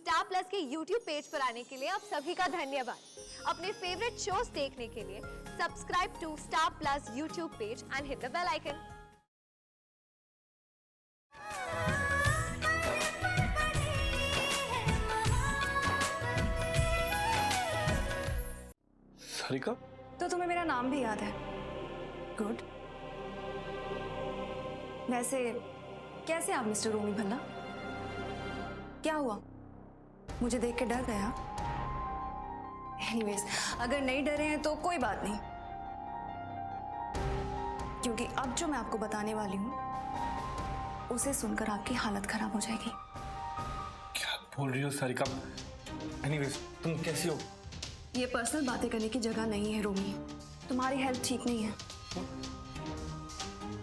Star plus के YouTube page पर आने के लिए आप सभी का धन्यवाद। अपने फेवरेट शोज देखने के लिए subscribe to Star Plus YouTube page and hit the bell icon. Sarika, तो तुम्हें मेरा नाम भी याद है। गुड। वैसे कैसे आप मिस्टर रोमी भल्ला? क्या हुआ? मुझे देख के डर गया? एनीवेज, अगर नहीं डरे हैं तो कोई बात नहीं, क्योंकि अब जो मैं आपको बताने वाली हूं उसे सुनकर आपकी हालत खराब हो जाएगी। क्या बोल रही हो सारिका? एनीवेज, तुम कैसी हो? ये पर्सनल बातें करने की जगह नहीं है रोमी। तुम्हारी हेल्थ ठीक नहीं है।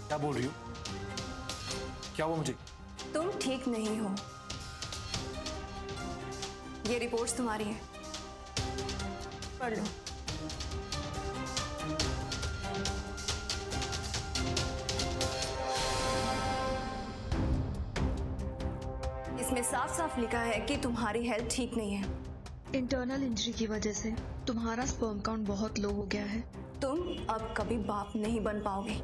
क्या बोल रही हो? क्या हुआ मुझे? तुम ठीक नहीं हो। ये रिपोर्ट्स तुम्हारी हैं, पढ़ लो। इसमें साफ साफ लिखा है कि तुम्हारी हेल्थ ठीक नहीं है। इंटरनल इंजरी की वजह से तुम्हारा स्पर्म काउंट बहुत लो हो गया है। तुम अब कभी बाप नहीं बन पाओगे।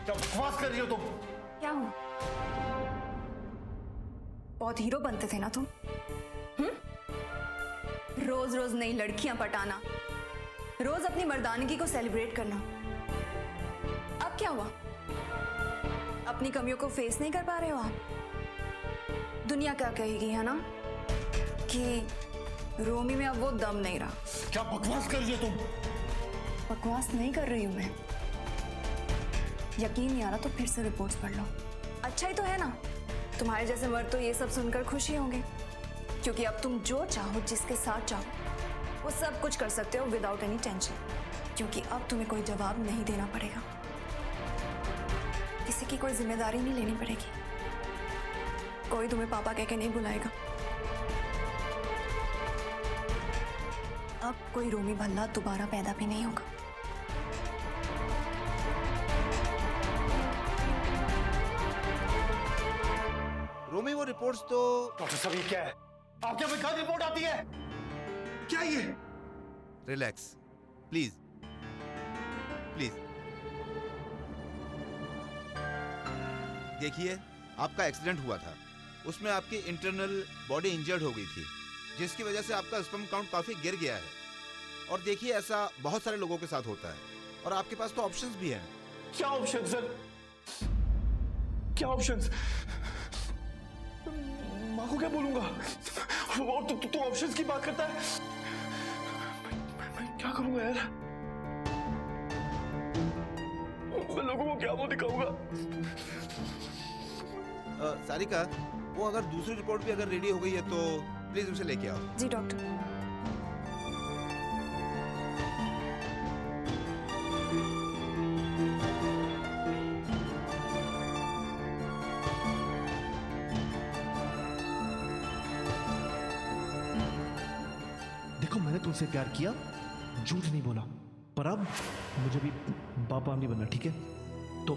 क्या बकवास कर रही हो तुम? क्या हुआ? बहुत हीरो बनते थे ना तुम? रोज रोज नई लड़कियां पटाना, रोज अपनी मर्दानगी को सेलिब्रेट करना। अब क्या हुआ? अपनी कमियों को फेस नहीं कर पा रहे हो आप? दुनिया क्या कहेगी, है ना, कि रोमी में अब वो दम नहीं रहा। क्या बकवास कर रही हो तुम? बकवास नहीं कर रही हूं मैं। यकीन नहीं आ रहा तो फिर से रिपोर्ट्स पढ़ लो। अच्छा ही तो है ना, तुम्हारे जैसे मर्द तो ये सब सुनकर खुशी होंगे, क्योंकि अब तुम जो चाहो, जिसके साथ चाहो, वो सब कुछ कर सकते हो विदाउट एनी टेंशन, क्योंकि अब तुम्हें कोई जवाब नहीं देना पड़ेगा, किसी की कोई जिम्मेदारी नहीं लेनी पड़ेगी, कोई तुम्हें पापा कह के नहीं बुलाएगा। अब कोई रोमी भल्ला दोबारा पैदा भी नहीं होगा। रोमी, वो रिपोर्ट्स तो डॉक्टर साहब, ये क्या है? आपके यहाँ गलत रिपोर्ट आती है क्या? ये रिलैक्स प्लीज प्लीज। देखिए, आपका एक्सीडेंट हुआ था, उसमें आपकी इंटरनल बॉडी इंजर्ड हो गई थी, जिसकी वजह से आपका स्पर्म काउंट काफी गिर गया है। और देखिए, ऐसा बहुत सारे लोगों के साथ होता है, और आपके पास तो ऑप्शंस भी हैं। क्या ऑप्शन सर? क्या ऑप्शंस? माँ को क्या बोलूंगा? और तू ऑप्शंस की बात करता है? मैं क्या करूंगा यार? मैं लोगों को क्या वो दिखाऊंगा? सारिका, वो अगर दूसरी रिपोर्ट भी अगर रेडी हो गई है तो प्लीज उसे लेके आओ। जी डॉक्टर। देखो, मैंने तुमसे प्यार किया, झूठ नहीं बोला, पर अब मुझे भी बाप नहीं बनना, ठीक है? तो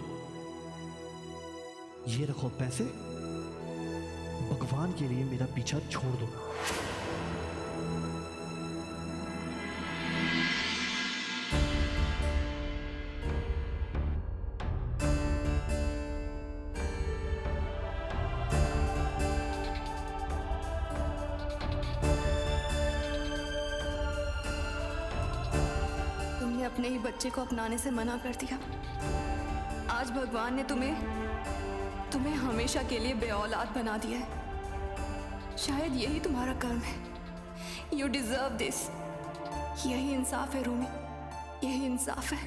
ये रखो पैसे, भगवान के लिए मेरा पीछा छोड़ दो। तुमने अपने ही बच्चे को अपनाने से मना कर दिया। आज भगवान ने तुम्हें हमेशा के लिए बेऔलाद बना दिया है। शायद यही तुम्हारा कर्म है। You deserve this. यही इंसाफ है रोमी, यही इंसाफ है।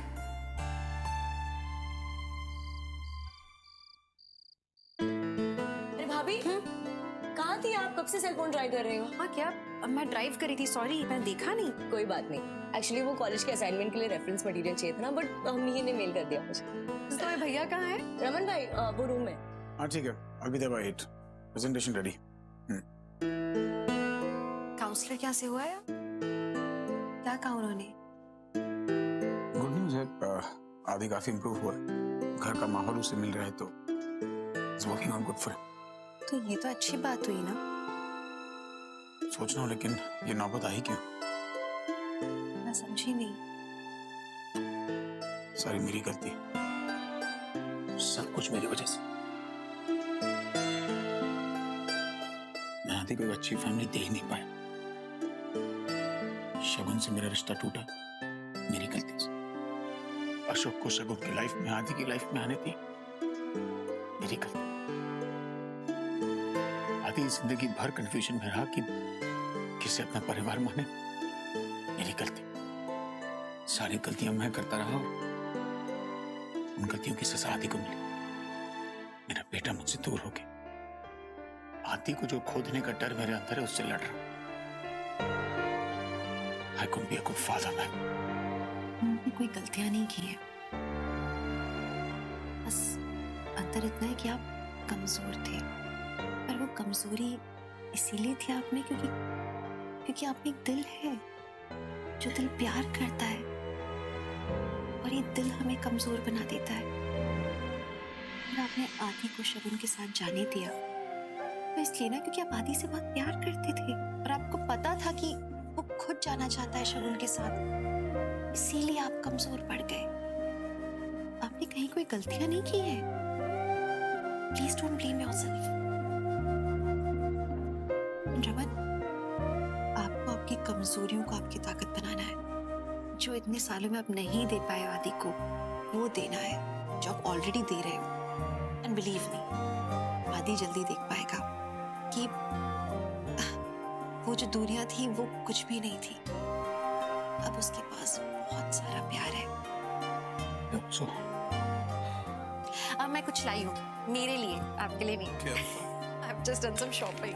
अरे भाभी, कब से सेल फोन ट्राई कर रहे हो? हाँ क्या? अब मैं ड्राइव करी थी, सॉरी, मैं देखा नहीं। कोई बात नहीं। एक्चुअली वो कॉलेज के असाइनमेंट के लिए रेफरेंस मटेरियल चाहिए था ना, बट अम्मी ने मेल कर दिया मुझे। तो तुम्हारे भैया कहाँ है? रमन भाई वो रूम में। हाँ ठीक है, अभी देगा 8 प्रेजेंटेशन रेडी। काउंसलर क्या से हुआ है? क्या कहा उन्होंने? गुड न्यूज़ है, आदि काफी इम्प्रूव हुआ है, घर का माहौल उसे मिल रहा है तो it's working on good for him. तो ये तो अच्छी बात हुई ना। सोच रहा हूँ लेकिन ये नौबत आई क्यों? मैं समझी नहीं। सारी मेरी गलती, सब कुछ मेरी वजह से। मैं आदि को एक अच्छी फैमिली दे ही नहीं पाया। शगुन से मेरा रिश्ता टूटा मेरी गलती से। अशोक को शगुन की लाइफ में, आदि की लाइफ में आने दी मेरी गलती। आदि जिंदगी भर कंफ्यूजन में रहा कि किसे अपना परिवार माने, मेरी गलती। सारी गलतियां मैं करता रहा और उन गलतियों की सजा आदि को मिली। मेरा बेटा मुझसे दूर हो गया। आदि को जो खोदने का डर मेरे अंदर है उससे लड़ रहा हूं। I couldn't be a good father, man. उन्होंने कोई गलतियां नहीं की है, बस अंतर इतना है कि आप कमजोर थे। पर वो कमजोरी इसीलिए थी आप में क्योंकि आप में एक दिल है जो दिल प्यार करता है, और ये दिल हमें कमजोर बना देता है। और आपने आदि को शगुन के साथ जाने दिया तो इसलिए ना क्योंकि आप आदि से बहुत प्यार करते थे और आपको पता था कि वो खुद जाना चाहता है शगुन के साथ, इसीलिए आप कमजोर पड़ गए। आपने कहीं कोई गलतियां नहीं की है। Please don't blame yourself. Raman, आपको आपकी कमजोरियों को आपकी ताकत बनाना है। जो इतने सालों में आप नहीं दे पाए आदि को, वो देना है जो आप ऑलरेडी दे रहे हो। एंड बिलीव मी, आदि जल्दी देख पाएगा कि वो जो दूरियां थी वो कुछ भी नहीं थी। अब उसके पास बहुत सारा प्यार है। So, अब मैं कुछ लाई हूँ मेरे लिए, आपके लिए नहीं। I've just done some shopping.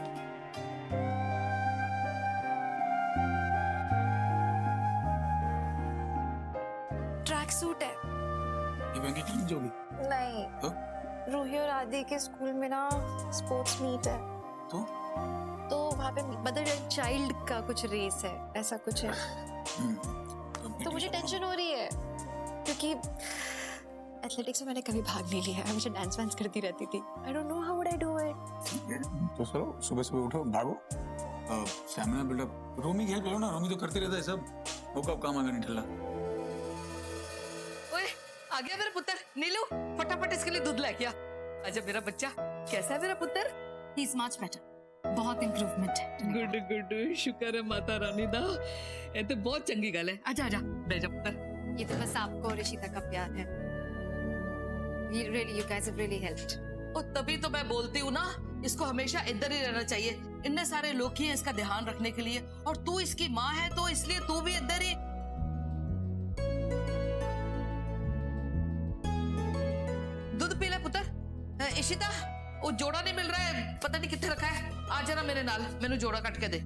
Track suit है। ये महंगी चीज होगी नहीं, तो? रूही और आदि के स्कूल में ना स्पोर्ट्स मीट है, तो वहाँ पे मदर एंड चाइल्ड का कुछ रेस है, ऐसा कुछ है। तो मुझे टेंशन हो रही है क्योंकि एथलेटिक्स में मैंने कभी भाग नहीं लिया है। मुझे डांस वांस करती रहती थी। I don't know how would I do it. तो चलो सुबह सुबह उठो, भागो, स्टैमिना बिल्डअप। रोमी की हेल्प करो ना, रोमी तो करती रहता है सब। वो कब काम आगे नहीं ठल्ला। ओए आ गया मेरा पुत्र। नीलू फटाफट इसके लिए दूध लेके आ। आजा मेरा बच्चा, कैसा है मेरा पुत्र? He is much better. बहुत इम्प्रूवमेंट है। गुड गुड, शुक्र है माता रानी दा। ये तो बहुत चंगी गल है। आजा आजा बैठ जा पुत्र। ये तो बस आपको और ऋषिता का प्यार है। You guys have really helped. और तभी तो मैं बोलती हूँ ना, इसको हमेशा इधर ही रहना चाहिए। इतने सारे लोग ही हैं इसका ध्यान रखने के लिए, और तू इसकी माँ है तो इसलिए तू भी इधर ही। दूध पी ले पुत्र। इशिता, वो जोड़ा नहीं मिल रहा है, पता नहीं कितने रखा है। आ जरा मेरे नाल, मैंने जोड़ा काट के दे।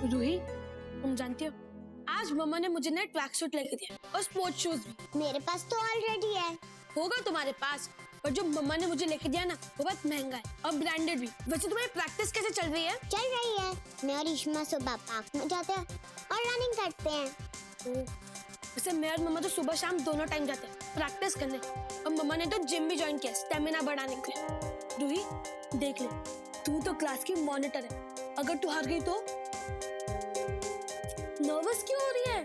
रूही, तुम जानती हो आज मम्मा ने मुझे नया ट्रैक सूट लेके दिया और स्पोर्ट्स शूज भी। मेरे पास तो ऑलरेडी है। होगा तुम्हारे पास, पर जो मम्मा ने मुझे लेके दिया ना वो बहुत महंगा है और ब्रांडेड भी। वैसे तुम्हारी प्रैक्टिस कैसे चल रही है? चल रही है। मैं और इश्मा सुबह पार्क में जाते हैं और रनिंग करते हैं। वैसे मैं और मम्मा तो सुबह शाम दोनों टाइम जाते हैं प्रैक्टिस करने, और मम्मा ने तो जिम भी ज्वाइन किया स्टेमिना बढ़ाने के लिए। रूही देख ले, तू तो क्लास की मॉनिटर है, अगर तू हार गई तो? नर्वस क्यों हो रही है?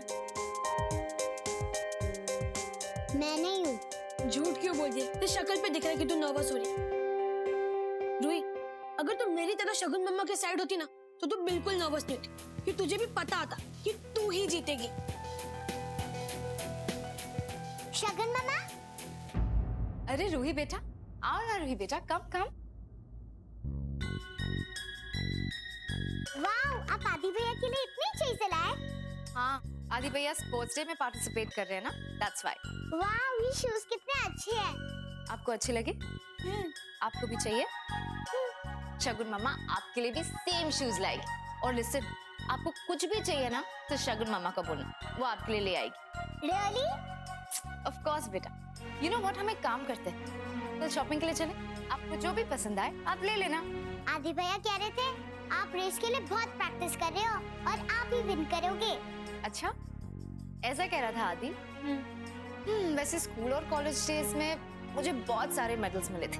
मैं नहीं हूँ। झूठ क्यों बोल रही है? तेरी शक्ल पे दिख रहा है कि तू नर्वस हो रही है। रूही, अगर तू मेरी तरह शगुन मम्मा के साइड होती ना तो तू बिल्कुल नर्वस नहीं होती, कि तुझे भी पता था कि तू ही जीतेगी। शगुन मम्मा। अरे रूही बेटा, आओ ना रूही बेटा, कम कम। वाओ, आप आदि भैया के लिए इतनी चीजें लाए। हाँ, आदि भैया स्पोर्ट्स डे में पार्टिसिपेट कर रहे हैं ना, दैट्स व्हाई। वाओ, ये शूज कितने अच्छे हैं। आपको अच्छे लगे? आपको भी चाहिए? शगुन मामा आपके लिए भी सेम शूज लाएगी। और लिसन, आपको कुछ भी चाहिए ना तो शगुन मामा को बोलना, वो आपके लिए ले आएगी। रियली? ऑफ कोर्स बेटा। यू नो व्हाट, हम एक काम करते हैं, कल शॉपिंग के लिए चले, आपको जो भी पसंद आए आप ले लेना। आदि भैया कह रहे थे आप रेस के लिए बहुत प्रैक्टिस कर रहे हो और आप ही विन करोगे। अच्छा, ऐसा कह रहा था आदि? वैसे स्कूल और कॉलेज डेज में मुझे बहुत सारे मेडल्स मिले थे,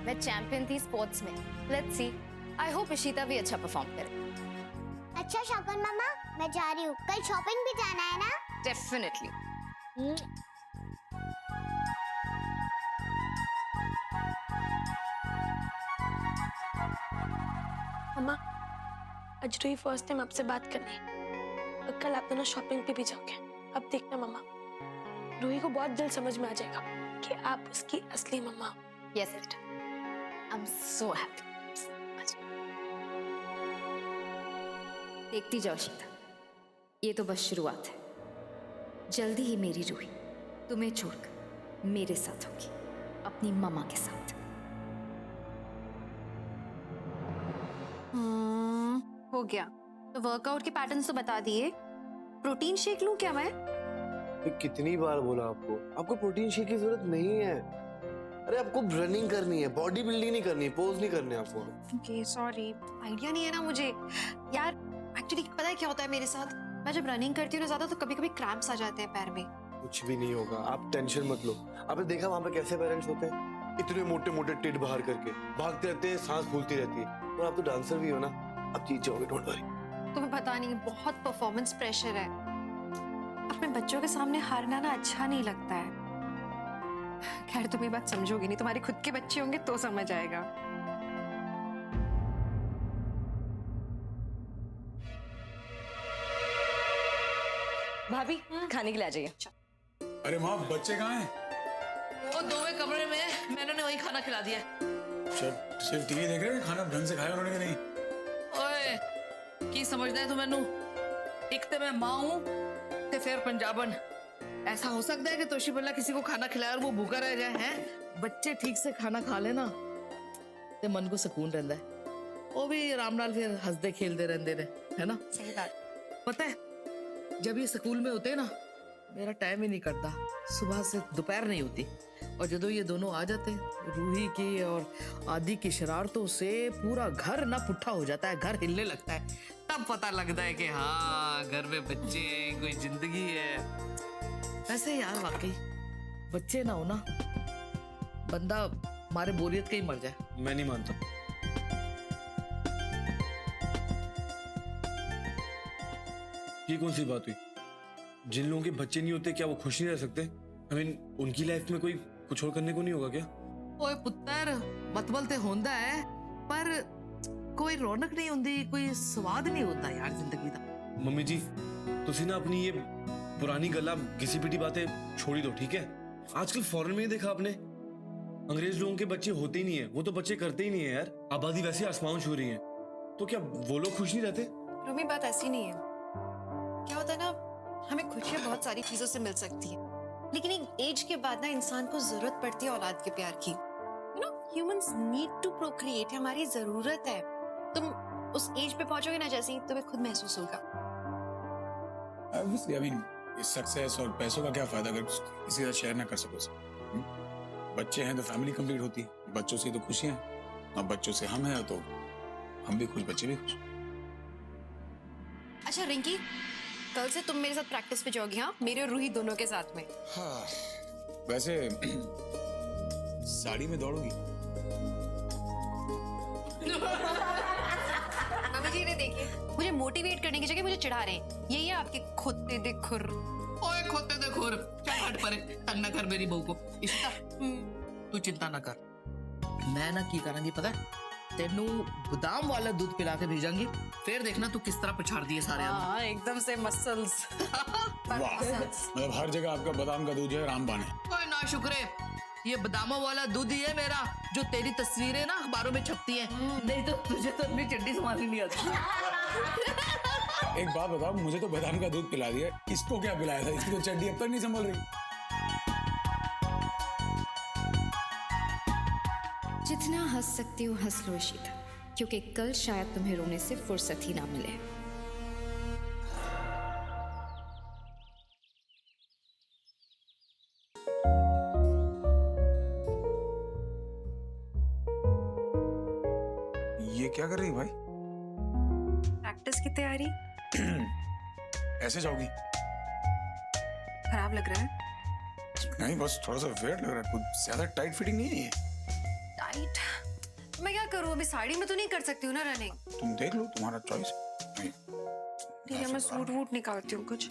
मैं चैंपियन थी स्पोर्ट्स में। Let's see, I hope Ishita भी अच्छा परफॉर्म करे। अच्छा शगुन मामा, मैं जा रही हूँ, कल शॉपिंग भी जाना है ना? डेफिनेटली। मम्मा, आज रूही फर्स्ट टाइम आपसे बात करनी है और कल आप दोनों शॉपिंग पे भी जाओगे। अब देखना मम्मा, रूही को बहुत जल्द समझ में आ जाएगा कि आप उसकी असली मम्मा हो। यस बेटा, आई एम सो हैप्पी। देखती जाओ शीता, ये तो बस शुरुआत है। जल्दी ही मेरी रूही तुम्हें छोड़कर मेरे साथ होगी, अपनी मम्मा के साथ। हो गया, तो वर्कआउट के पैटर्न्स तो बता दिए। प्रोटीन शेक लूं क्या मैं? कितनी बार बोला आपको, आपको प्रोटीन शेक की जरूरत नहीं है। अरे आपको रनिंग करनी है, बॉडी बिल्डिंग नहीं करनी, पोज नहीं करने आपको। ओके सॉरी, आइडिया नहीं है ना मुझे यार। एक्चुअली पता है क्या होता है मेरे साथ, मैं जब रनिंग करती हूँ ना ज्यादा, तो कभी कभी क्रैम्प्स आ जाते हैं पैर में। कुछ भी नहीं होगा, आप टेंशन मत लो। आपने देखा वहां पे कैसे पेरेंट्स होते हैं, इतने मोटे मोटे टिड बाहर करके भागते रहते हैं, सांस फूलती रहती है। और आप तो डांसर भी हो ना, आप जीत जाओगे, डोंट वरी। तुम्हें पता नहीं, बहुत परफॉर्मेंस प्रेशर है। अपने बच्चों के सामने हारना ना अच्छा नहीं लगता है। खैर तुम ये बात समझोगी नहीं, तुम्हारे खुद के बच्चे होंगे तो समझ आएगा। भाभी खाने के लिए आ जाइए। अरे माँ, बच्चे कहाँ हैं? वो दोवें कमरे में, मैंने उन्हें वही खाना खिला दिया। सिर्फ टीवी देख रहे हैं, खाना ढंग से खाया उन्होंने कि नहीं? ओए, की समझदा है तू मैनू? एक ते मैं माँ हूँ ते फिर पंजाबन। ऐसा हो सकता है कि तोशी बल्ला किसी को खाना खिलाए और वो भूखा रह जाए? हैं? बच्चे ठीक से खाना खा लेना ते मन को सुकून रहता है, वो भी आराम नाल फिर हंसदे खेलते रहते ने, है ना? सही बात। पता है, जब ये स्कूल में होते ना, मेरा टाइम ही नहीं करता, सुबह से दोपहर नहीं होती। और जब ये दोनों आ जाते, रूही की और आदि की शरारतों से पूरा घर ना पुट्ठा हो जाता है, घर हिलने लगता है। तब पता लगता है कि हाँ, घर में बच्चे हैं, कोई जिंदगी है। वैसे यार वाकई बच्चे ना हो ना, बंदा मारे बोरियत के ही मर जाए। मैं नहीं मानता। ये कौन सी बात हुई? जिन लोगों के बच्चे नहीं होते क्या वो खुश नहीं रह सकते? I mean, उनकी लाइफ में कोई कुछ और करने को नहीं होगा क्या? ओए पुत्तर, मतबल ते होंदा है, पर कोई रौनक नहीं होती, कोई स्वाद नहीं होता यार जिंदगी का। मम्मी जी, तुसी ना अपनी ये पुरानी गला घिसी पिटी बातें छोड़ी दो, ठीक है? आजकल फॉरेन में ही देखा आपने, अंग्रेज लोगों के बच्चे होते ही नहीं है, वो तो बच्चे करते ही नहीं है यार। आबादी वैसे आसमान छू रही है, तो क्या वो लोग खुश नहीं रहते? रूमी, बात ऐसी नहीं है। क्या होता है ना, हमें खुशियाँ बहुत सारी चीजों से मिल सकती है, लेकिन एक एज के बाद ना इंसान को जरूरत पड़ती है औलाद के प्यार की। You know, humans need to procreate, हमारी जरूरत है। तुम उस एज पे पहुंचोगे ना, जैसे ही तुम्हें खुद महसूस होगा। Obviously, I mean, इस सक्सेस और पैसों का क्या फायदा अगर किसी का शेयर ना कर सको? बच्चे हैं तो फैमिली कंप्लीट होती है, बच्चों से तो खुशियां हैं, और बच्चों से हम हैं तो हम भी खुश, बच्चे भी खुश। अच्छा रिंकी, कल से तुम मेरे साथ प्रैक्टिस पे जाओगी? हाँ, मेरे और रूही दोनों के साथ में। हाँ, वैसे साड़ी में दौड़ोगी? मम्मी जी ने देखिए, मुझे मोटिवेट करने की जगह मुझे चिढ़ा रहे हैं। यही है आपके खोते दे खुर। ओए खोते दे खुर, चल हट परे, तंग ना कर मेरी बहू को। इश्ता, तू चिंता ना कर, मैं ना की करूंगी पता है, तेनू बादाम वाला दूध पिला के भेजांगी, फिर देखना तू किस तरह पिछाड़ दिए सारे। हाँ, एकदम से मसल्स। मतलब हर जगह आपका बादाम का दूध है, रामबान है। ओए ना शुक्र है, ये बादामों वाला दूध ही है मेरा, जो तेरी तस्वीरें ना अखबारों में छपती हैं। नहीं तो तुझे तो अपनी चड्डी संभालनी नहीं आती। एक बात बताओ, मुझे तो बादाम का दूध पिला दिया, इसको क्या पिलाया था? इसकी तो चड्डी अब तक नहीं संभल रही। जितना हंस सकती हूँ हंस लो इशिता, क्योंकि कल शायद तुम्हें रोने से फुर्सत ही ना मिले। ये क्या कर रही है भाई? प्रैक्टिस की तैयारी। ऐसे जाओगी? खराब लग रहा है? नहीं, बस थोड़ा सा वेट लग रहा है, कुछ ज्यादा टाइट फिटिंग नहीं है ये। टाइट? मैं क्या करूं, अभी साड़ी में तो नहीं कर सकती हूँ ना रनिंग। तुम देख लो, तुम्हारा चॉइस। ठीक है, मैं सूट वूट निकालती हूँ कुछ।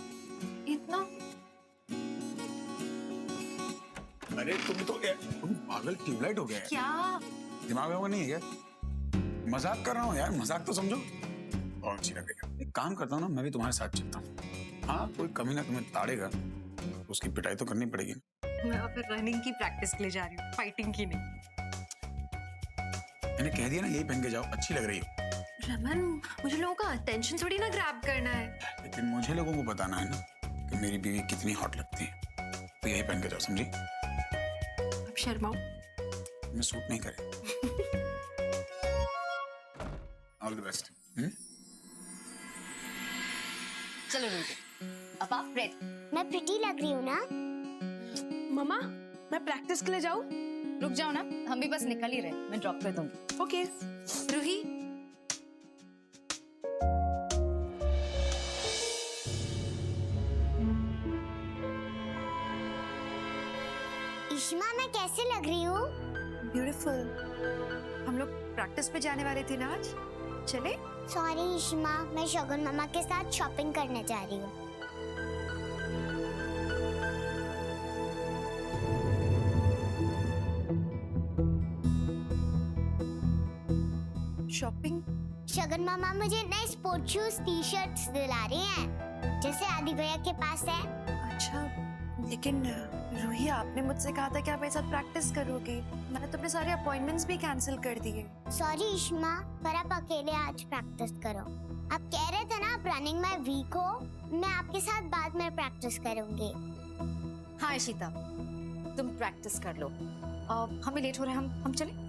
इतना अरे तुम पागल ट्यूबलाइट हो गया है। क्या? दिमाग में नहीं है क्या? मजाक कर रहा हूँ यार, मजाक तो समझो। और अच्छी लगेगा। एक काम करता हूँ ना, मैं भी तुम्हारे साथ चलता हूँ। हाँ, कोई कमी ना तुम्हें ताड़ेगा, उसकी पिटाई तो करनी पड़ेगी। मैं फिर रनिंग की प्रैक्टिस के लिए जा रही हूँ, फाइटिंग की नहीं। मैंने कह दिया ना, यही पहन के जाओ, अच्छी लग रही हो। रमन, मुझे लोगों का अटेंशन थोड़ी ना ग्रैब करना है। लेकिन मुझे लोगों को बताना है ना कि मेरी बीवी कितनी हॉट लगती है, तो यही पहन के जाओ, समझी? अब शर्माओ। मैं सूट नहीं करे। All the best. चलो रुको, अब आप रेडी? मैं प्रिटी लग रही हूँ ना? मम्मा, मैं प्रैक्टिस के लिए जाऊँ? रुक जाओ ना, हम भी बस निकल ही रहे, मैं ड्रॉप कर दूंगी। ओके। रूही, इश्मा, मैं कैसे लग रही हूँ? ब्यूटीफुल। हम लोग प्रैक्टिस पे जाने वाले थे ना आज, चले? सॉरी इश्मा, मैं शगुन मामा के साथ शॉपिंग करने जा रही हूँ। शॉपिंग? शगुन मामा मुझे नए स्पोर्ट शूज टी शर्ट्स दिला रही हैं, जैसे आदि भैया के पास है। अच्छा, लेकिन रूही, आपने मुझसे कहा था कि आप मेरे साथ प्रैक्टिस करोगे। मैंने तो अपने सारे अपॉइंटमेंट्स भी कैंसिल कर दिए। सॉरी इश्मा, पर आप अकेले आज प्रैक्टिस करो। आप कह रहे थे ना आप रनिंग में वीक हो, मैं आपके साथ बाद में प्रैक्टिस करूंगी। हाँ इशिता, तुम प्रैक्टिस कर लो। हमें लेट हो रहा है, हम चले?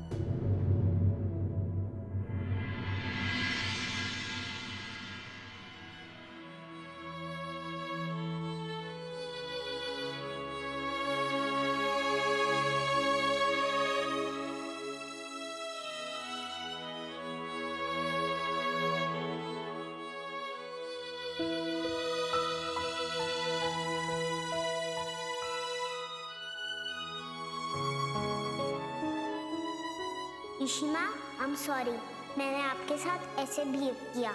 इशिमा, आई एम सॉरी, मैंने आपके साथ ऐसे बिहेव किया।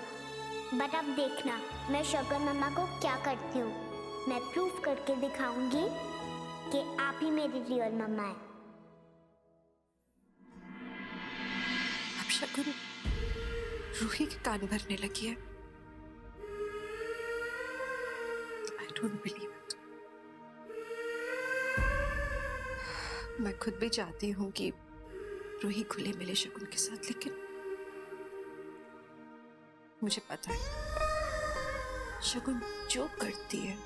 बट अब देखना मैं शगुन मामा को क्या करती हूँ। मैं प्रूफ करके दिखाऊंगी कि आप ही मेरी रियल मम्मा है। अब शगुन रूही के कान भरने लगी है। I don't believe it. मैं खुद भी चाहती हूँ कि रूही खुले मिले शगुन के साथ, लेकिन मुझे पता है शगुन जो करती है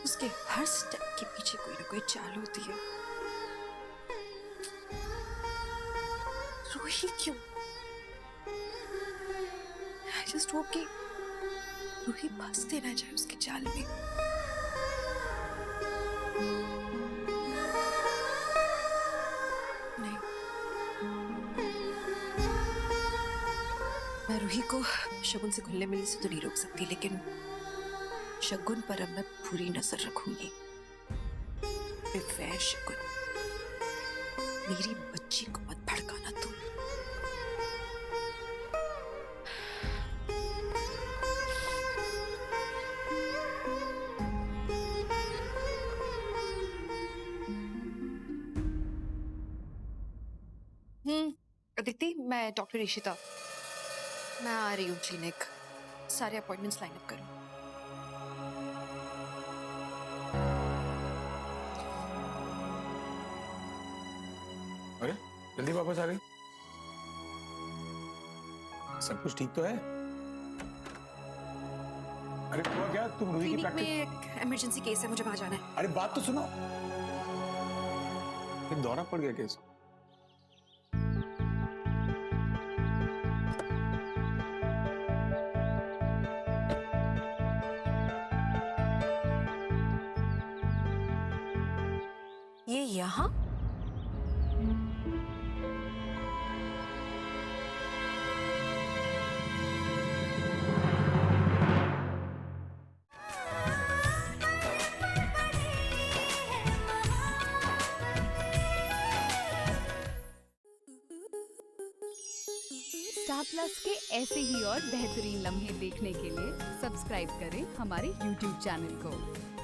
उसके हर स्टेप के पीछे कोई ना कोई चाल होती है। रूही क्यों? I just hope कि रूही फंसते ना जाए उसके जाल में। नहीं, मैं रूही को शगुन से घुलने मिलने से तो नहीं रोक सकती, लेकिन शगुन पर अब मैं पूरी नजर रखूंगी। बेवैर शगुन, मेरी बच्ची को मत भड़काना तुम। अदिति, मैं डॉक्टर इशिता, मैं आ रही हूँ क्लिनिक। सारे अपॉइंटमेंट्स लाइन अप करो। अरे जल्दी वापस आ गई? सब कुछ ठीक तो है? अरे हुआ क्या? तुम रूही की क्लिनिक में प्रैक्टिस? एक इमरजेंसी केस है, मुझे वहां जाना है। अरे बात तो सुनो। फिर दौरा पड़ गया केस? ये यहाँ? स्टार प्लस के ऐसे ही और बेहतरीन लम्हे देखने के लिए सब्सक्राइब करें हमारे YouTube चैनल को।